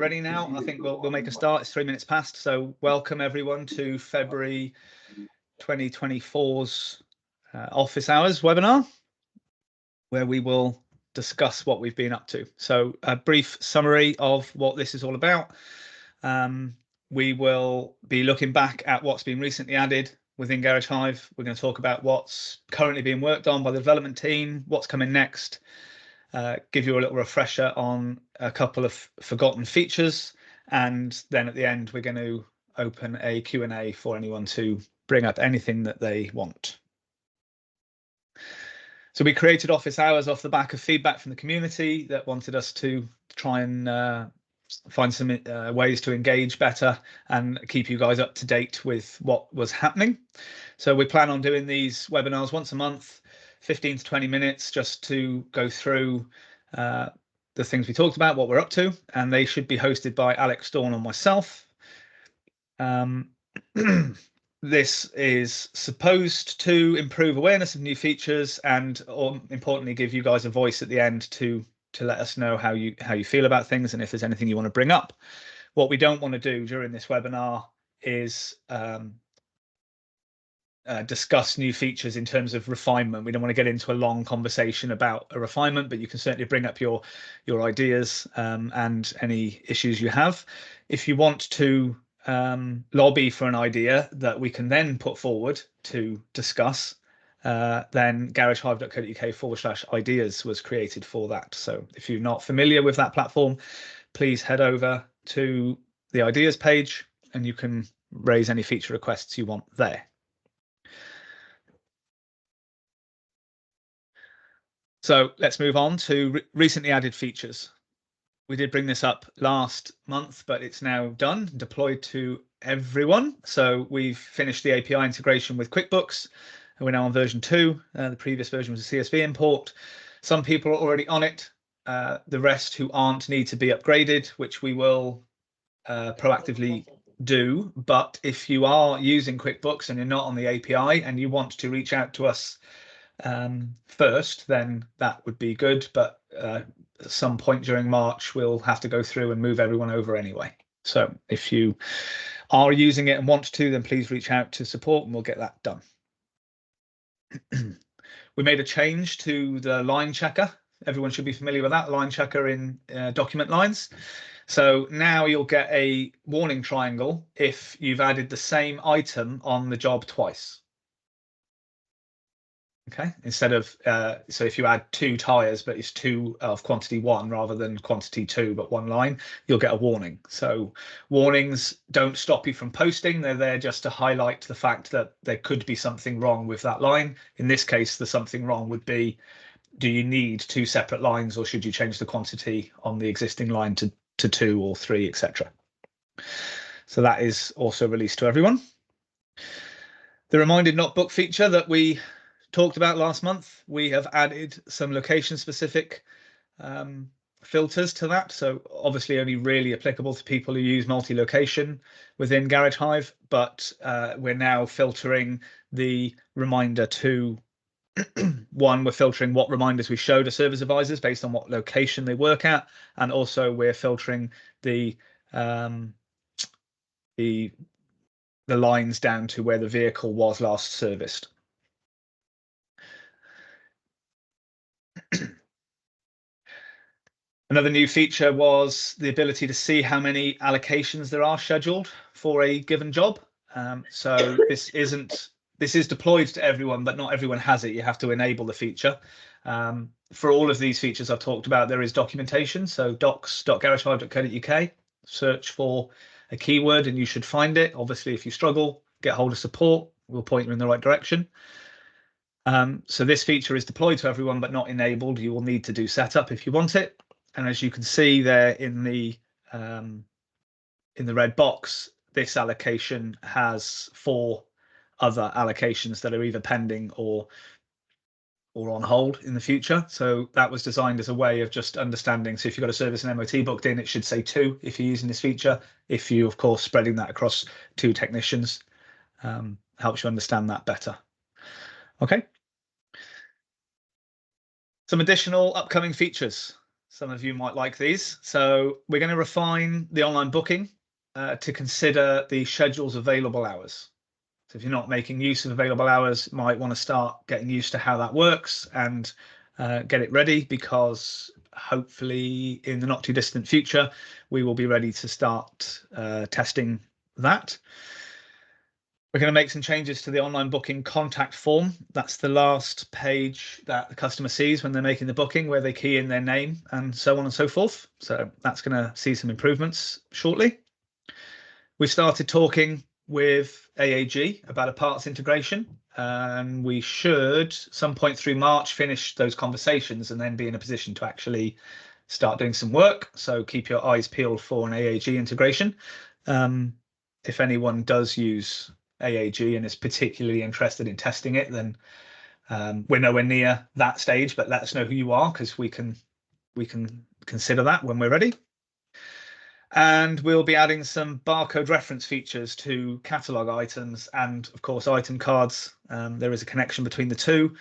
Ready now? I think we'll make a start. It's 3 minutes past. So welcome everyone to February 2024's office hours webinar, where we will discuss what we've been up to. So a brief summary of what this is all about. We will be looking back at what's been recently added within Garage Hive. We're going to talk about what's currently being worked on by the development team, what's coming next, give you a little refresher on a couple of forgotten features, and then at the end we're going to open a Q&A for anyone to bring up anything that they want. So we created office hours off the back of feedback from the community that wanted us to try and find some ways to engage better and keep you guys up to date with what was happening. So we plan on doing these webinars once a month, 15 to 20 minutes, just to go through the things we talked about, what we're up to, and they should be hosted by Alex Dawn and myself. This is supposed to improve awareness of new features and, importantly, give you guys a voice at the end to let us know how you feel about things and if there's anything you want to bring up. What we don't want to do during this webinar is discuss new features in terms of refinement. We don't want to get into a long conversation about a refinement, but you can certainly bring up your ideas and any issues you have. If you want to lobby for an idea that we can then put forward to discuss, then garagehive.co.uk/ideas was created for that. So if you're not familiar with that platform, please head over to the ideas page and you can raise any feature requests you want there. So let's move on to recently added features. We did bring this up last month, but it's now done, deployed to everyone. So we've finished the API integration with QuickBooks, and we're now on version 2. The previous version was a CSV import. Some people are already on it. The rest who aren't need to be upgraded, which we will proactively do. But if you are using QuickBooks and you're not on the API and you want to reach out to us first, then that would be good. But at some point during March, we'll have to go through and move everyone over anyway. So if you are using it and want to, then please reach out to support and we'll get that done. We made a change to the line checker. Everyone should be familiar with that, line checker in document lines. So now you'll get a warning triangle if you've added the same item on the job twice. Okay, instead of so if you add 2 tires, but it's 2 of quantity 1 rather than quantity 2, but 1 line, you'll get a warning. So warnings don't stop you from posting. They're there just to highlight the fact that there could be something wrong with that line. In this case, the something wrong would be, do you need 2 separate lines, or should you change the quantity on the existing line to 2 or 3, etc. So that is also released to everyone. The reminded not book feature that we talked about last month, we have added some location specific filters to that. So obviously only really applicable to people who use multi-location within Garage Hive, but we're now filtering the reminder to one, we're filtering what reminders we show to service advisors based on what location they work at, and also we're filtering the lines down to where the vehicle was last serviced. Another new feature was the ability to see how many allocations there are scheduled for a given job. So this is deployed to everyone, but not everyone has it. You have to enable the feature. For all of these features I've talked about, there is documentation. So docs.garagehive.co.uk, search for a keyword and you should find it. Obviously, if you struggle, get hold of support. We'll point you in the right direction. So this feature is deployed to everyone, but not enabled. You will need to do setup if you want it. And as you can see there in the red box, this allocation has 4 other allocations that are either pending or on hold in the future. So that was designed as a way of just understanding. So if you've got a service and MOT booked in, it should say 2 if you're using this feature. If you, of course, spreading that across 2 technicians, helps you understand that better. Okay. Some additional upcoming features. Some of you might like these. So we're going to refine the online booking to consider the schedule's available hours. So if you're not making use of available hours, you might want to start getting used to how that works and get it ready, because hopefully in the not too distant future, we will be ready to start testing that. We're going to make some changes to the online booking contact form. That's the last page that the customer sees when they're making the booking, where they key in their name and so on and so forth. So that's going to see some improvements shortly. We started talking with AAG about a parts integration, and we should, some point through March, finish those conversations and then be in a position to actually start doing some work. So keep your eyes peeled for an AAG integration. If anyone does use AAG and is particularly interested in testing it, then we're nowhere near that stage, but let us know who you are, because we can consider that when we're ready. And we'll be adding some barcode reference features to catalog items and, of course, item cards. There is a connection between the two.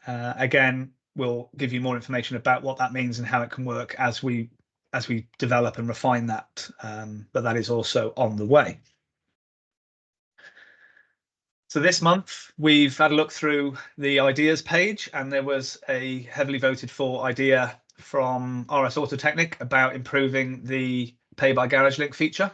Again, we'll give you more information about what that means and how it can work as we develop and refine that. But that is also on the way. So this month, we've had a look through the ideas page, and there was a heavily voted for idea from RS Autotechnic about improving the Pay by Garage link feature.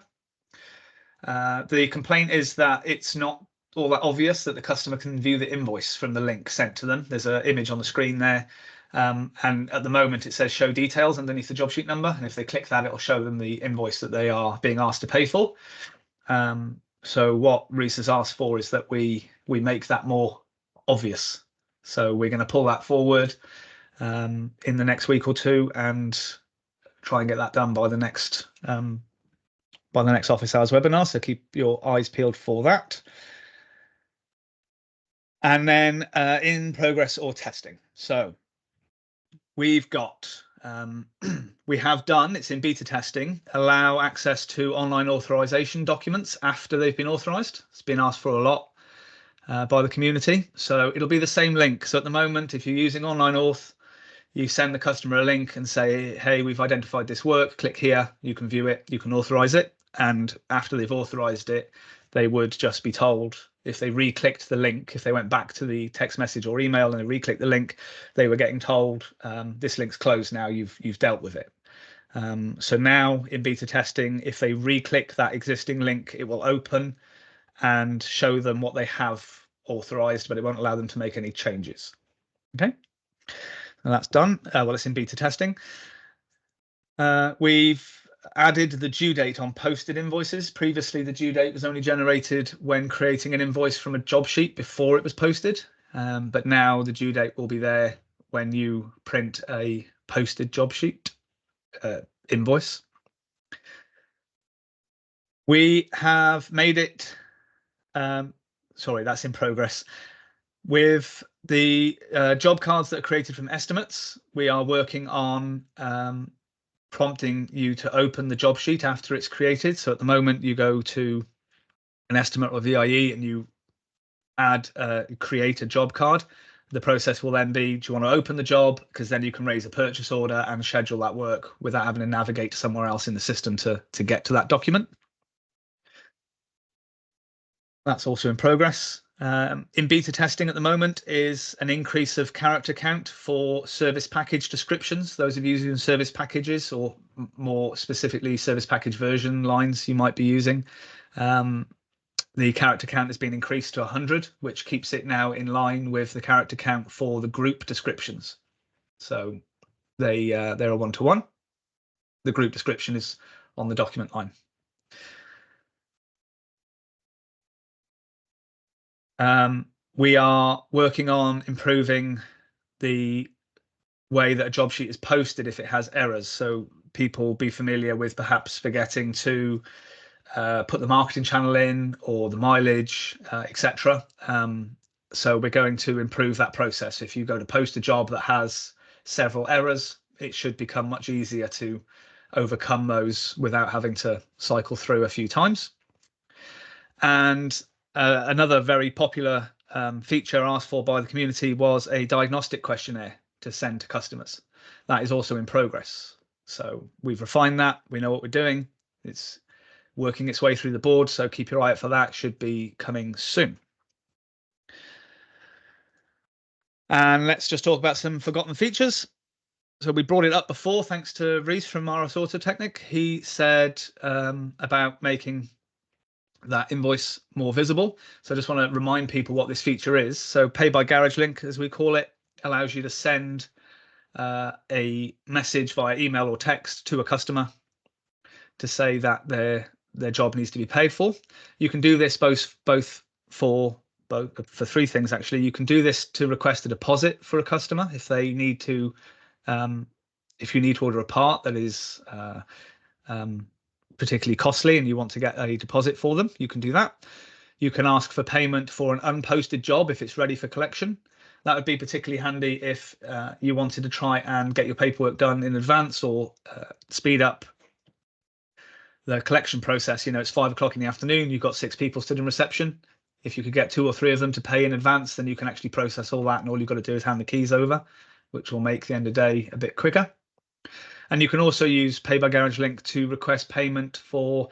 The complaint is that it's not all that obvious that the customer can view the invoice from the link sent to them. There's an image on the screen there, and at the moment it says show details underneath the job sheet number, and if they click that, it'll show them the invoice that they are being asked to pay for. So what Reese has asked for is that we make that more obvious. So we're going to pull that forward in the next week or two and try and get that done by the next office hours webinar. So keep your eyes peeled for that. And then in progress or testing. So we've got we have done, it's in beta testing, allow access to online authorization documents after they've been authorized. It's been asked for a lot by the community. So it'll be the same link. So at the moment, if you're using online auth, you send the customer a link and say, hey, we've identified this work, click here, you can view it, you can authorize it. And after they've authorized it, they would just be told, if they re-clicked the link, if they went back to the text message or email and they re-clicked the link, they were getting told, this link's closed now, you've dealt with it. So now in beta testing, if they re-click that existing link, it will open and show them what they have authorized, but it won't allow them to make any changes. Okay, and that's done. Well, it's in beta testing. We've added the due date on posted invoices. Previously, the due date was only generated when creating an invoice from a job sheet before it was posted. But now the due date will be there when you print a posted job sheet invoice. We have made it, sorry, that's in progress. With the job cards that are created from estimates, we are working on prompting you to open the job sheet after it's created. So at the moment, you go to an estimate or VIE and you create a job card. The process will then be, do you want to open the job? Because then you can raise a purchase order and schedule that work without having to navigate to somewhere else in the system to get to that document. That's also in progress. In beta testing at the moment is an increase of character count for service package descriptions. Those of you using service packages, or more specifically service package version lines you might be using, the character count has been increased to 100, which keeps it now in line with the character count for the group descriptions. So they're a one-to-one. The group description is on the document line. We are working on improving the way that a job sheet is posted if it has errors. So people be familiar with perhaps forgetting to put the marketing channel in or the mileage, etc. So we're going to improve that process. If you go to post a job that has several errors, it should become much easier to overcome those without having to cycle through a few times. And another very popular feature asked for by the community was a diagnostic questionnaire to send to customers. that is also in progress. So we've refined that. We know what we're doing. It's working its way through the board. So keep your eye out for that. Should be coming soon. And let's just talk about some forgotten features. So we brought it up before, thanks to Reese from RS Autotechnic. He said about making that invoice more visible. So I just want to remind people what this feature is. So Pay by Garage Link, as we call it, allows you to send a message via email or text to a customer to say that their job needs to be paid for. You can do this both for three things, actually. You can do this to request a deposit for a customer if they need to, if you need to order a part that is particularly costly and you want to get a deposit for them, you can do that. You can ask for payment for an unposted job if it's ready for collection. That would be particularly handy if you wanted to try and get your paperwork done in advance or speed up the collection process. You know, it's 5 o'clock in the afternoon, you've got 6 people stood in reception. If you could get 2 or 3 of them to pay in advance, then you can actually process all that, and all you've got to do is hand the keys over, which will make the end of the day a bit quicker. And you can also use Pay by Garage Link to request payment for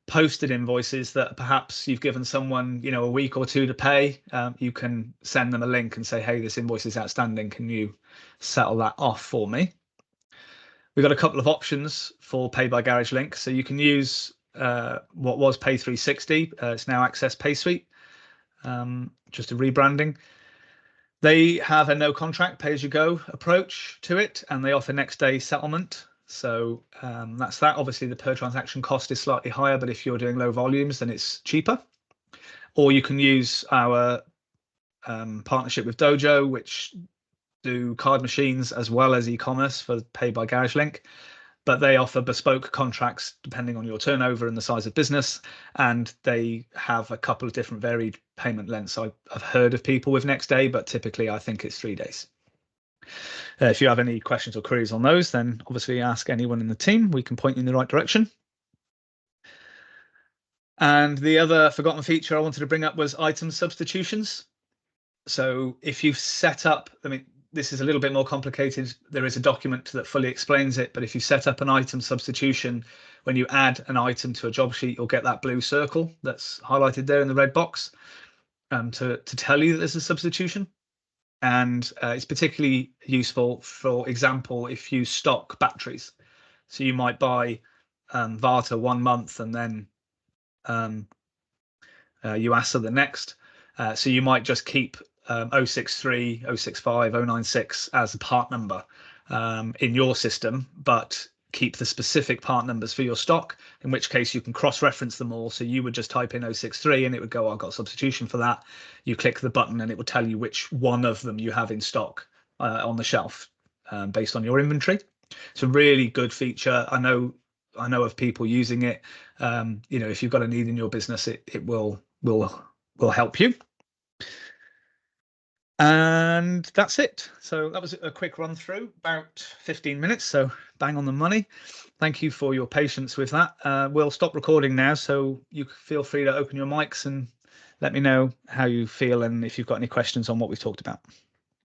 posted invoices that perhaps you've given someone, you know, a week or 2 to pay. You can send them a link and say, hey, this invoice is outstanding, can you settle that off for me? We've got a couple of options for Pay by Garage Link. So you can use what was Pay360. It's now Access PaySuite, just a rebranding. They have a no contract, pay-as-you-go approach to it, and they offer next day settlement. So that's that. Obviously, the per transaction cost is slightly higher, but if you're doing low volumes, then it's cheaper. Or you can use our partnership with Dojo, which do card machines as well as e-commerce for Pay by Garage Link, but they offer bespoke contracts depending on your turnover and the size of business, and they have a couple of different varied payment lengths. I've heard of people with next day, but typically I think it's 3 days. If you have any questions or queries on those, then obviously ask anyone in the team. We can point you in the right direction. And the other forgotten feature I wanted to bring up was item substitutions. So if you've set up, I mean, this is a little bit more complicated. There is a document that fully explains it, but if you set up an item substitution, when you add an item to a job sheet, you'll get that blue circle that's highlighted there in the red box to tell you that there's a substitution. And it's particularly useful, for example, if you stock batteries. So you might buy Varta 1 month and then Yuasa the next. So you might just keep 063, 065, 096 as a part number in your system, but keep the specific part numbers for your stock, in which case you can cross-reference them all. So you would just type in 063 and it would go, oh, I've got a substitution for that. You click the button and it will tell you which one of them you have in stock on the shelf based on your inventory. It's a really good feature. I know of people using it. You know, if you've got a need in your business, it will help you. And that's it. So that was a quick run through, about 15 minutes, so bang on the money. Thank you for your patience with that. We'll stop recording now, so you feel free to open your mics and let me know how you feel and if you've got any questions on what we've talked about.